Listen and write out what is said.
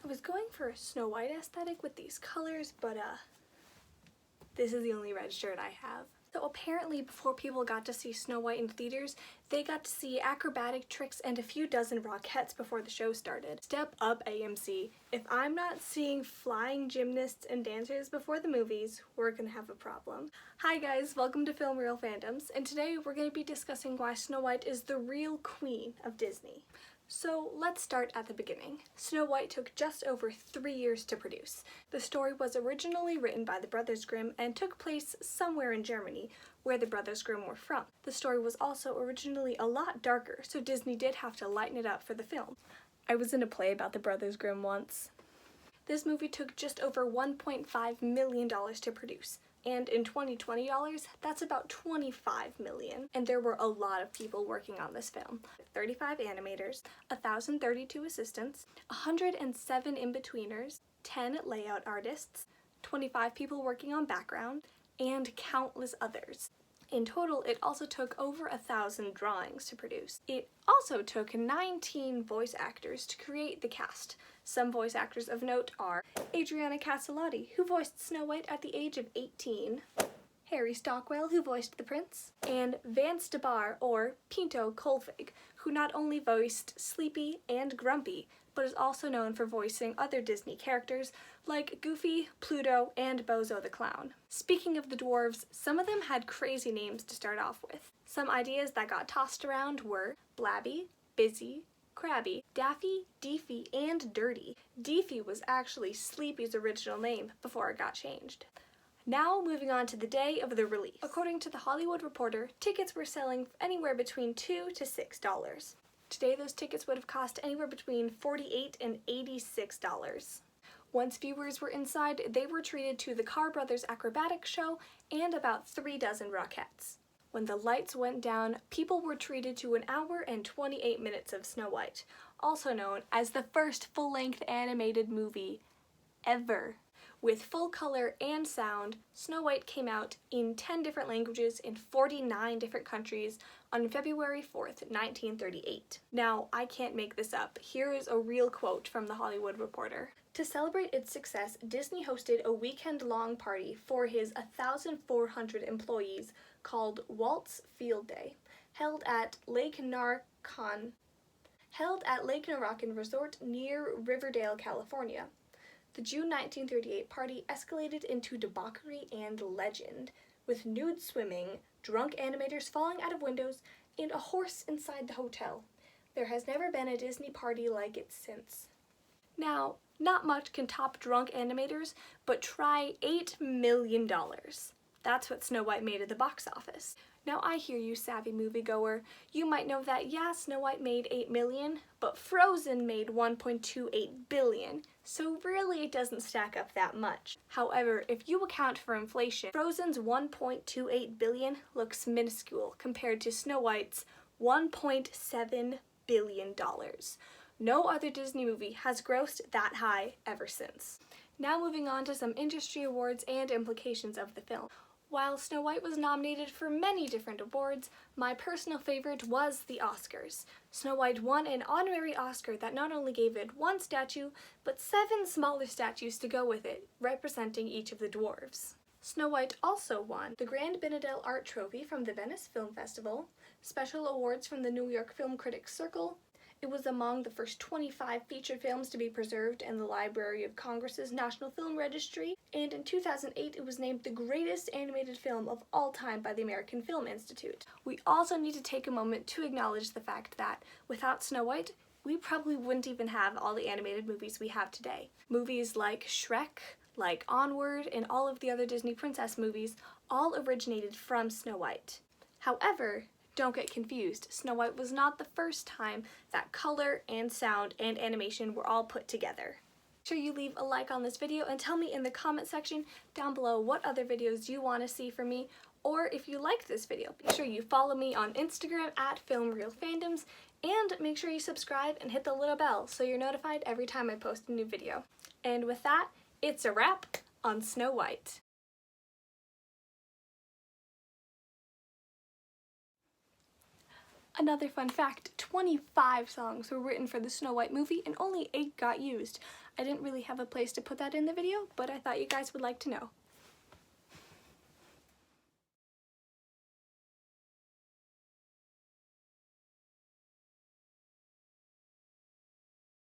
I was going for a Snow White aesthetic with these colors, but this is the only red shirt I have. So apparently before people got to see Snow White in theaters, they got to see acrobatic tricks and a few dozen Rockettes before the show started. Step up, AMC. If I'm not seeing flying gymnasts and dancers before the movies, we're gonna have a problem. Hi guys, welcome to Film Real Fandoms, and today we're gonna be discussing why Snow White is the real queen of Disney. So let's start at the beginning. Snow White took just over 3 years to produce. The story was originally written by the Brothers Grimm and took place somewhere in Germany, where the Brothers Grimm were from. The story was also originally a lot darker, so Disney did have to lighten it up for the film. I was in a play about the Brothers Grimm once. This movie took just over $1.5 million to produce. And in 2020 dollars, that's about $25 million. And there were a lot of people working on this film. 35 animators, 1,032 assistants, 107 in-betweeners, 10 layout artists, 25 people working on background, and countless others. In total, it also took over 1,000 drawings to produce. It also took 19 voice actors to create the cast. Some voice actors of note are Adriana Caselotti, who voiced Snow White at the age of 18, Harry Stockwell, who voiced the prince, and Vance DeBar, or Pinto Colvig, who not only voiced Sleepy and Grumpy, but is also known for voicing other Disney characters like Goofy, Pluto, and Bozo the Clown. Speaking of the dwarves, some of them had crazy names to start off with. Some ideas that got tossed around were Blabby, Busy, Crabby, Daffy, Deefy, and Dirty. Deefy was actually Sleepy's original name before it got changed. Now moving on to the day of the release. According to The Hollywood Reporter, tickets were selling anywhere between $2 to $6. Today those tickets would have cost anywhere between $48 and $86. Once viewers were inside, they were treated to the Carr Brothers acrobatic show and about 3 dozen Rockettes. When the lights went down, people were treated to an hour and 28 minutes of Snow White, also known as the first full-length animated movie ever. With full color and sound, Snow White came out in 10 different languages in 49 different countries on February 4th, 1938. Now, I can't make this up. Here is a real quote from The Hollywood Reporter. To celebrate its success, Disney hosted a weekend-long party for his 1,400 employees called Walt's Field Day, held at Lake Narcan Resort near Riverdale, California. The June 1938 party escalated into debauchery and legend, with nude swimming, drunk animators falling out of windows, and a horse inside the hotel. There has never been a Disney party like it since. Now, not much can top drunk animators, but try $8 million. That's what Snow White made at the box office. Now I hear you, savvy moviegoer. You might know that, yeah, Snow White made $8 million, but Frozen made $1.28 billion, so really it doesn't stack up that much. However, if you account for inflation, Frozen's $1.28 billion looks minuscule compared to Snow White's $1.7 billion. No other Disney movie has grossed that high ever since. Now moving on to some industry awards and implications of the film. While Snow White was nominated for many different awards, my personal favorite was the Oscars. Snow White won an honorary Oscar that not only gave it 1 statue, but 7 smaller statues to go with it, representing each of the dwarves. Snow White also won the Grand Benedel Art Trophy from the Venice Film Festival, special awards from the New York Film Critics Circle. It was among the first 25 featured films to be preserved in the Library of Congress's National Film Registry, and in 2008 it was named the greatest animated film of all time by the American Film Institute. We also need to take a moment to acknowledge the fact that without Snow White, we probably wouldn't even have all the animated movies we have today. Movies like Shrek, like Onward, and all of the other Disney princess movies all originated from Snow White. However, don't get confused, Snow White was not the first time that color and sound and animation were all put together. Make sure you leave a like on this video and tell me in the comment section down below what other videos you want to see from me, or if you liked this video, make sure you follow me on Instagram at FilmRealFandoms, and make sure you subscribe and hit the little bell so you're notified every time I post a new video. And with that, it's a wrap on Snow White. Another fun fact, 25 songs were written for the Snow White movie and only 8 got used. I didn't really have a place to put that in the video, but I thought you guys would like to know.